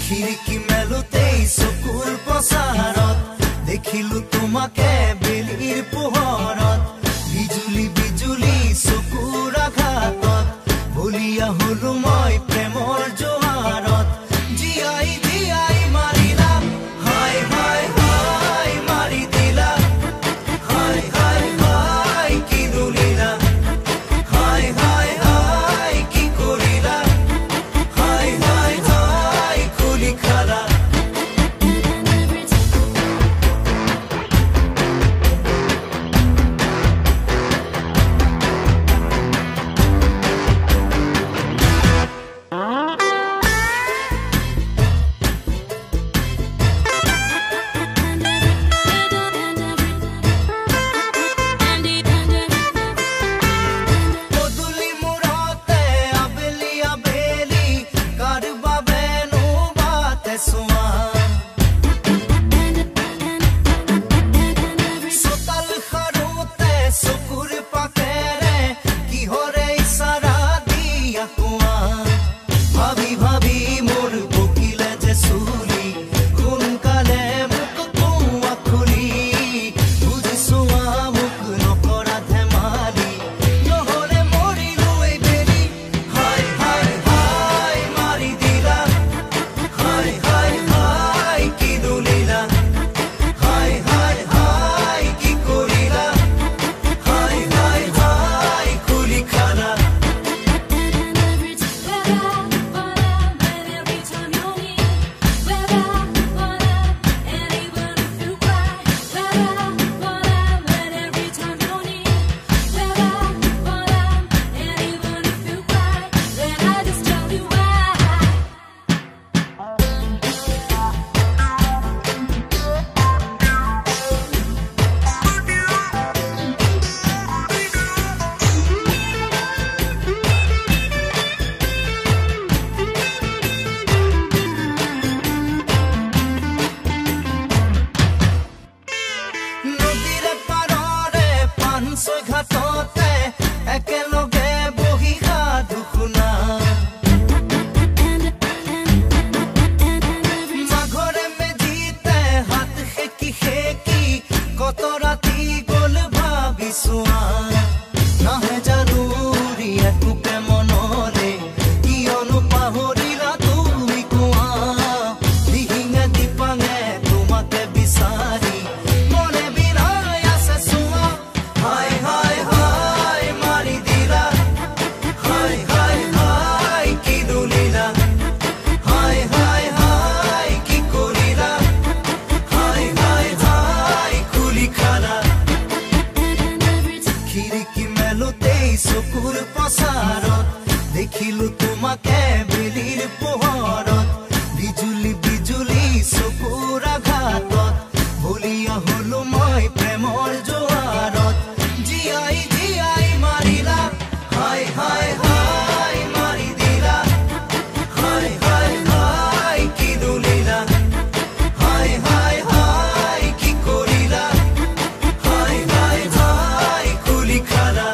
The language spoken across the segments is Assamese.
খিৰিকী মেলোতেই চকুৰ প্ৰচাৰত দেখিলো তোমাকে বেলিৰ পোহৰত বিজুলি বিজুলি চকুৰ আঘাতত বলিয়া হলো মই প্ৰেমৰ জোৱাৰত জীয়াই জীয়াই মাৰিলা হাই হাই হাই মাৰি দিলা হাই হাই হাই কি দুলিলা হাই হাই হাই কি কৰিলা হাই হাই হাই খুলি খালা চকুৰ প্ৰচাৰত দেখিলো তোমাকে বেলিৰ পোহৰত বিজুলি বিজুলি চকুৰ আঘাতত বলিয়া হলো মই প্ৰেমৰ জোৱাৰত জীয়াই জীয়াই মাৰিলা হাই হাই হাই মাৰি দিলা হাই হাই হাই কি দুলিলা হাই হাই হাই কি কৰিলা হাই হাই হাই খুলি খালা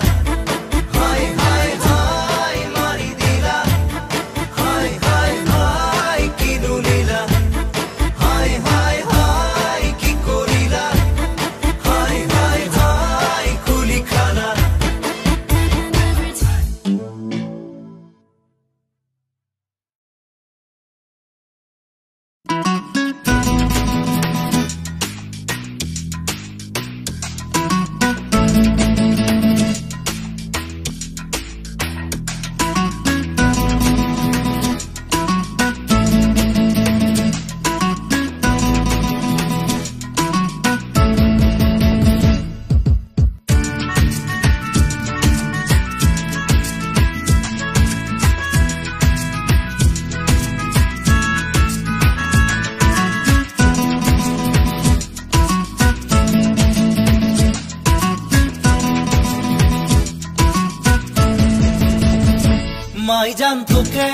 মাই জান তোকে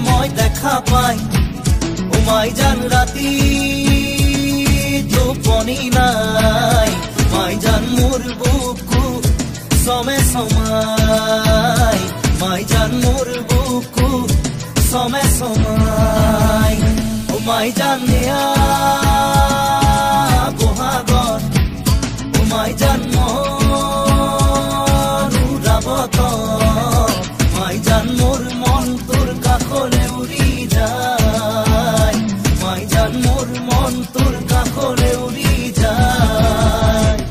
মই দেখা পাই ও মাই জান রাতি টোপনি নাই মাই জান মোর বুকু সমে সমাই মাই জান মোর বুকু সমে সমাই समाय माय जान नेया बहागर माय जान नुराबत माय जान मोर मन तोर काखले उड़ी जाय माय जान मोर मन तोर काखले उड़ी जाय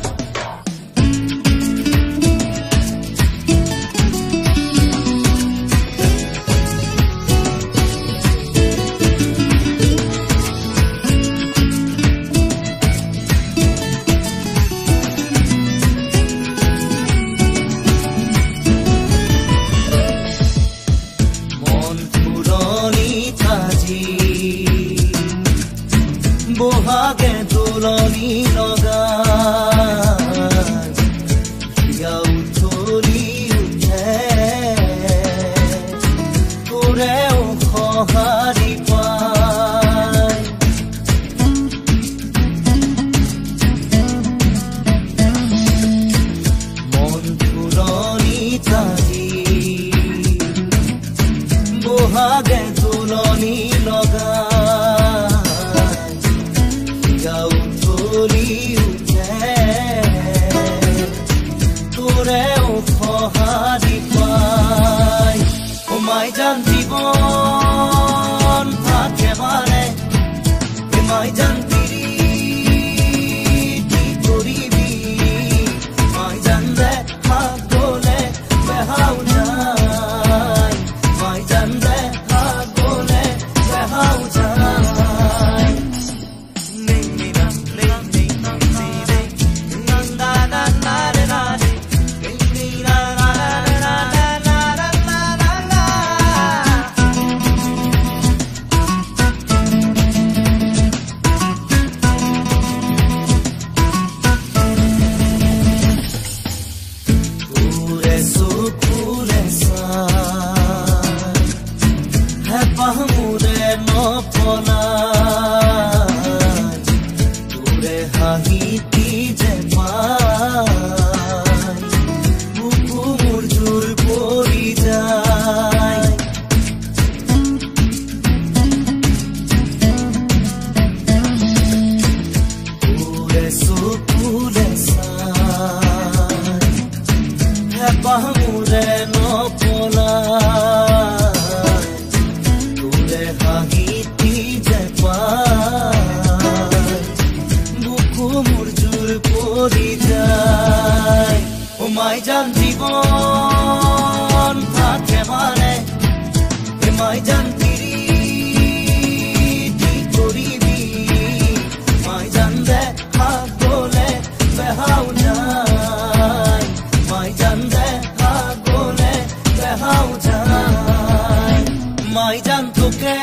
बोहागे तुलनी लगान या उठली उठे তোরে খহারি পায় মন তুলনি তাজি बोहागे तुलनी लगान মাই জান জীবন থাকে মানে মাই জান পিরিতি করিবি মাই জান রে হাত গোলে বেহাও যায় মাই জান রে হাত গোলে বেহাও যায় নিনা নিনা নিনা নন্দা না না নিনা মাই জান জীবন থাকে মানে মাই জান পিরিতি করিবি মাই জান রে হাত গোলে বেহাও যায় মাই জান রে হাত গোলে বেহাও যায় মাই জান তোকে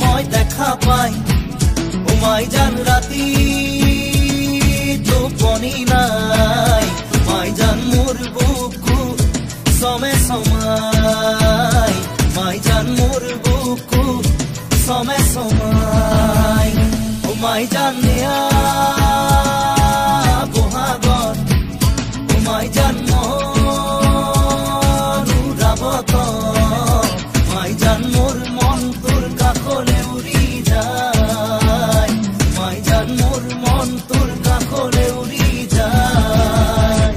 মই দেখা পাই মাই জান রাতি টোপনি নাই মাই জান মোর বুকু সমে সমাই মাই জান মোর বুকু সমে সমাই মাই জান নেয়া বহাগর মাই জান নুরাবত মাই জান মোর মন তোর কাখলে উড়ি যায় মাই জান মোর মন তোর কাখলে উড়ি যায়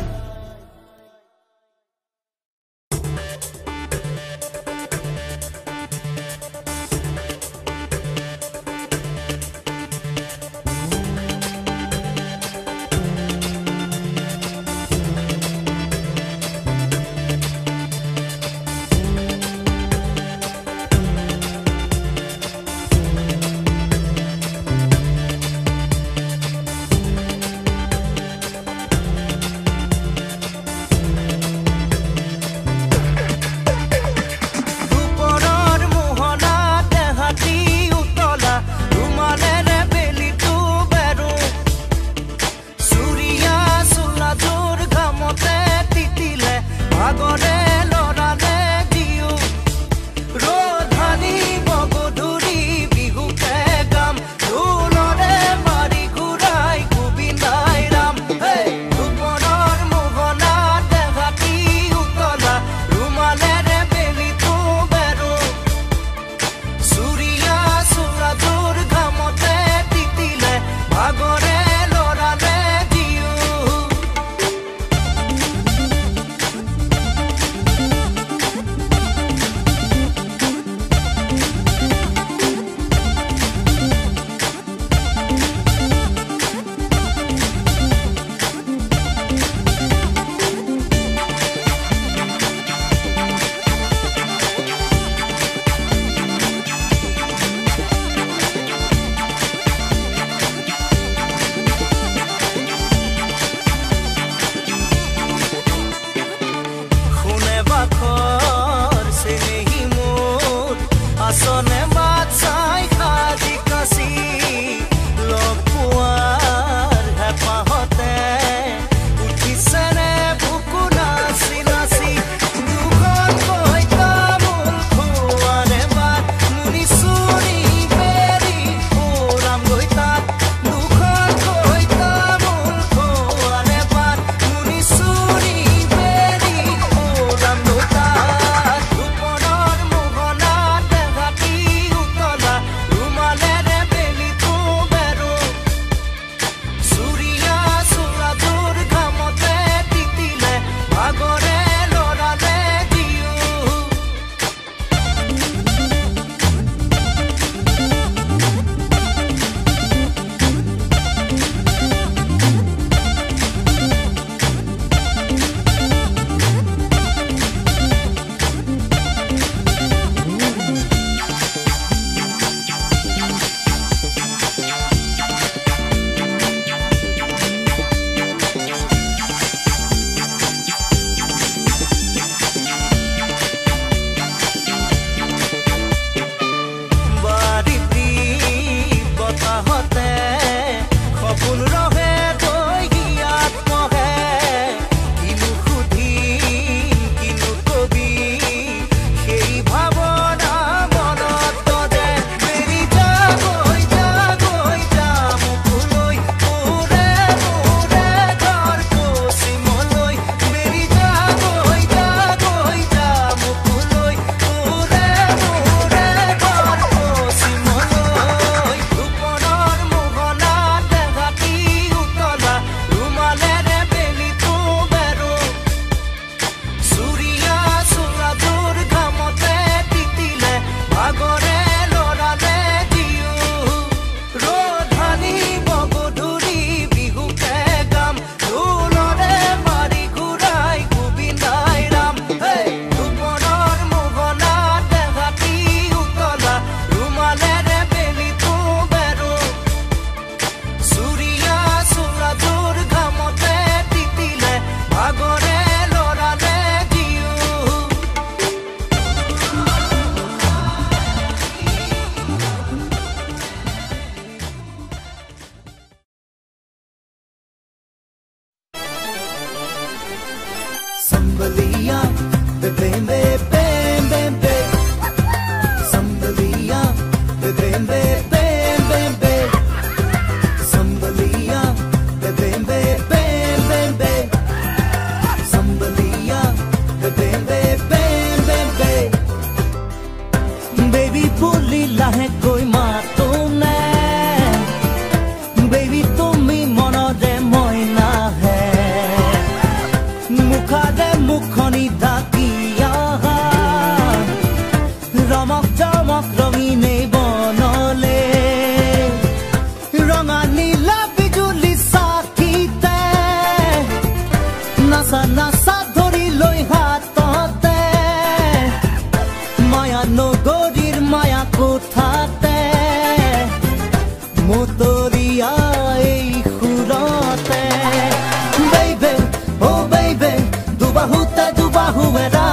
ফুলি লাহে কৈ মাতো নে বেবি তুমি মনৰে মই নাহে মুখাৰে মুখনি ঢাকি আহা ৰমক জমক ৰঙিনে বনলে ৰঙা নীলা বিজুলি চাকিতে নাচা নাচা ধৰি লৈ হাততে মায়া নগৰীৰ মায়া কোঠাতে মতৰিয়া এই সুৰতে বেইবে অ বেইবে দুবাহুতে দুবাহুৱেৰা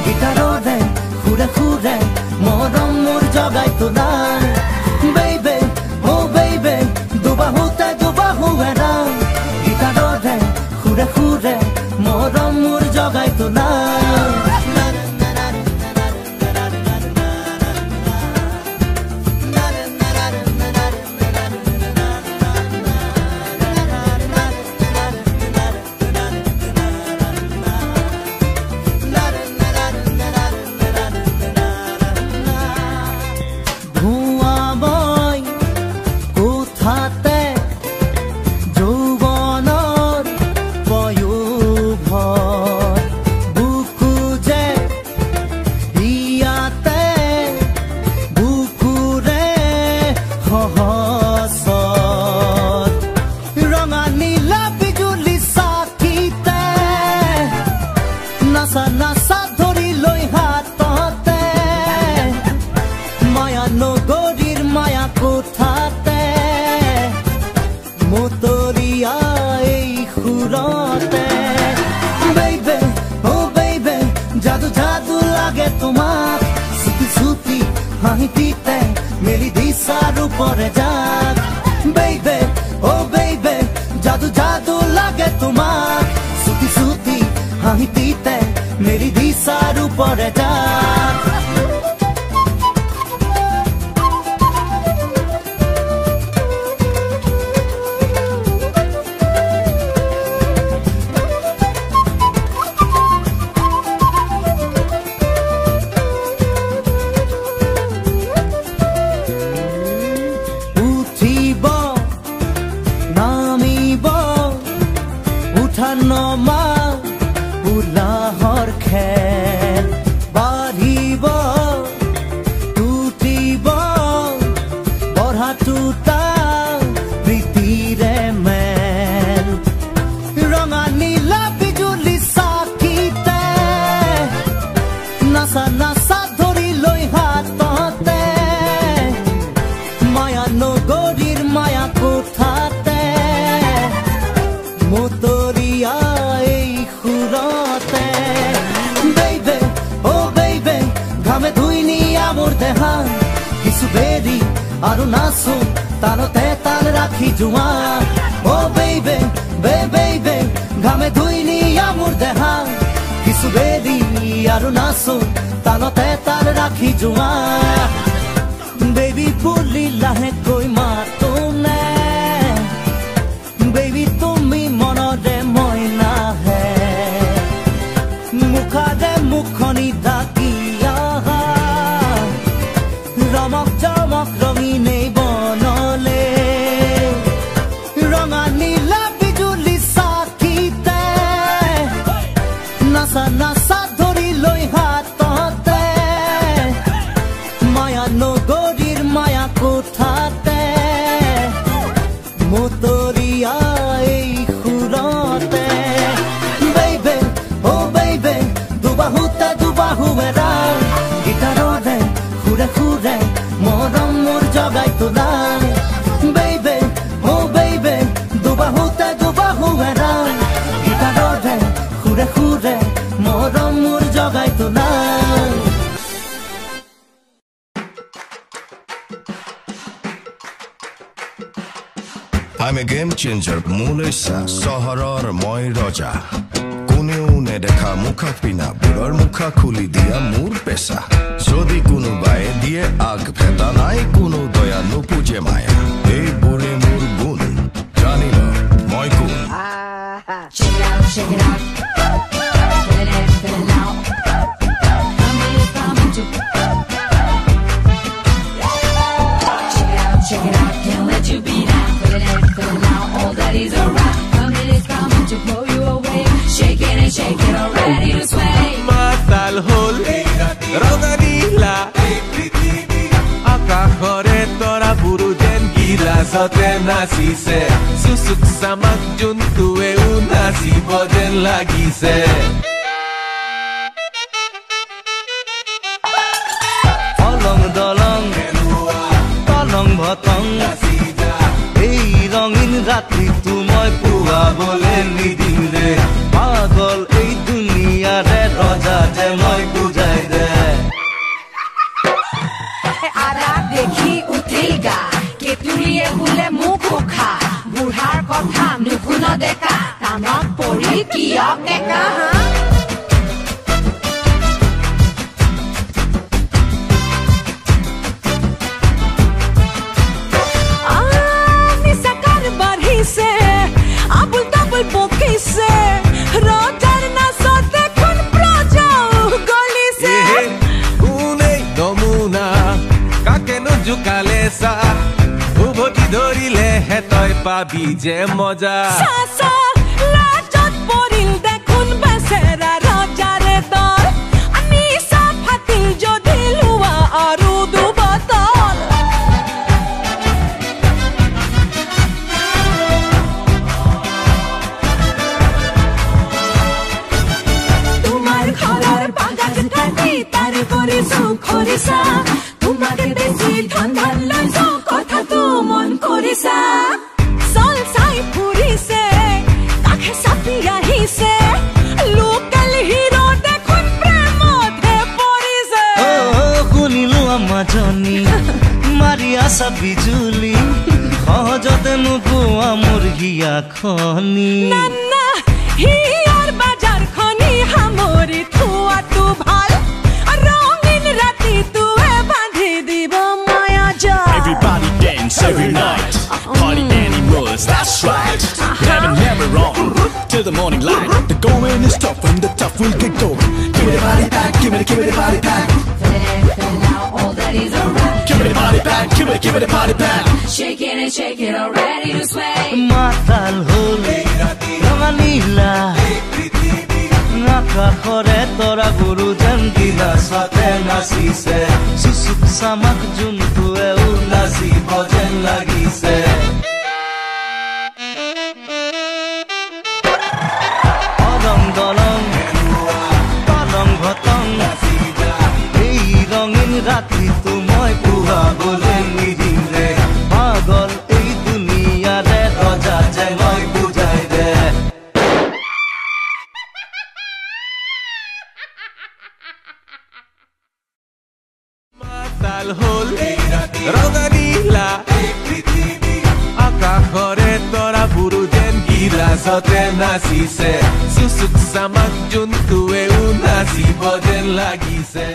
গীটাৰৰে সুৰে সুৰে মৰম মোৰ জগাই তোলা বেইবে অ বেইবে দুবাহুতে দুবাহুৱেৰা গীটাৰৰে সুৰে সুৰে মৰম মোৰ জগাই তোলা নাচা ধৰি লৈ হাততে মায়া নগৰীৰ মায়া কোঠাতে মতৰিয়া এই সুৰতে বেইবে অ বেইবে জাদু জাদু লাগে তোমাক চুটি চুটি হাঁহি পিতে মেলি দিছাৰ ওপৰে যাক বেইবে অ বেইবে জাদু জাদু লাগে তোমাক চুটি চুটি হাঁহি পিতে মেলি দিছাৰ ওপৰে যাক উঠিব নামিব উঠা নমা উলাহৰ খেল বাঢ়িব টুটিব বঢ়া টুটা প্ৰীতিৰে মেল ৰঙা নীলা বিজুলি চাকিতে নাচা নাচা ধৰি লৈ হাততে মায়া নগৰীৰ মায়া কোঠাতে মতৰিয়া এই সুৰতে বেইবে অ বেইবে ঘামে ধুই নিয়া মোৰ দেহা কিছু বেৰি আৰু নাচো তালতে তাল ৰাখি জোৱা অ বেইবে বেইবে ঘামে ধুই নিয়া মোৰ দেহা কিছু বেৰি আৰু নাচো তালতে তাল ৰাখি জোৱা বেবি ফুলি লাহে কৈ মাতো নে বেবি তুমি মনৰে মই নাহে মুখাৰে মুখনি ঢাকি আহা ৰমক জমক ৰঙিনে বনলে ৰঙা নীলা বিজুলি চাকিতে নাচা নাচা ধৰি লৈ হাততে মায়া নগৰীৰ মায়া কোঠাতে মতৰিয়া এই সুৰতে বেইবে অ বেইবে দুবাহুতে দুবাহুৱেৰা গীটাৰৰে সুৰে সুৰে মৰম মোৰ জগাই তোলা বেইবে অ বেইবে দুবাহুতে দুবাহুৱেৰা গীটাৰৰে সুৰে সুৰে মৰম মোৰ জগাই তোলা I'm a game changer, Mulisa, Saharar, Moi Roja. Kuneu nedekha mukha pina, burar mukha khuli dia mur pesa. Jodi kunu bae die ag pheta nai kunu doya nu puje maya. Ei bure mur gun, jani lo, moi kun. Shake it out, shake it out. Fill it in, fill it out. Come in, come into. আকাশৰে তৰাবোৰো যেন গিলাচতে নাচিছে চুচুক চামাক জোনটোৱেও নাচিব যেন লাগিছে অলং দলং তলং ভতং এই ৰঙীন ৰাতিটো মই পুৱাবলৈ নিদিম দে পাগল এই দুনিয়াৰে ৰজা যে মই বুজাই দে আৰা দেখি উঠিল গা কেতুৰিয়ে বোলে মোক খোখা বুঢ়াৰ কথা নুশুন ডেকা কামত পৰি কিয় কেকা আবুল তাবুল বকিছে ৰজাৰ নাচত দেখোন প্ৰজাও গলিছে কোনেই নমুনা কাকেনো জোকালে চা উভতি ধৰিলেহে তই পাবি যে মজা লাজত পৰিল দেখোন বেচেৰা ৰজাৰে দল নিচা ফাটিল যদি লোৱা আৰু দুবটল তোমাৰ ঘৰৰ বাগান কাটি তাৰে কৰিছো খৰিছা তোমাকে বেছি ধন ধান লৈছো কথাটো মন কৰিছা চল চাই ফুৰিছে কাষে চাপি আহিছে লোকেল হিৰো দেখোন প্ৰেমতহে পৰিছে শুনিলো আমাজনী মাৰি আছা বিজুলি সহজতে নোপোৱা মোৰ হিয়াখনি নানা হিয়াৰ বাজাৰখনি সামৰি থোৱাটো ভাল ৰঙীন ৰাতিটোৱে বান্ধি দিব মায়া জাল Everybody dance every night. Party animals, that's right. Heaven never wrong. Till the morning light. The going is tough and the tough will get going. Give me the body back, give me the body back. now all that is around Give me the body back, give me the body back. shake it all ready to sway মাতাল হল ৰঙা নীলা আকাশৰে তৰাবোৰো যেন গিলাচতে নাচিছে চুচুক চামাক জোনটোৱেও নাচিব যেন লাগিছে অলং দলং তলং ভতং এই ৰঙীন ৰাতিটো মই পুৱাবলৈ নিদিম দে পাগল এই দুনিয়াৰে ৰজা যে মই বুজাই দে মাতাল হ'ল ৰঙা নীলা আকাশৰে তৰাবোৰো যেন গিলাচতে নাচিছে চুচুক চামাক জোনটোৱেও নাচিব যেন লাগিছে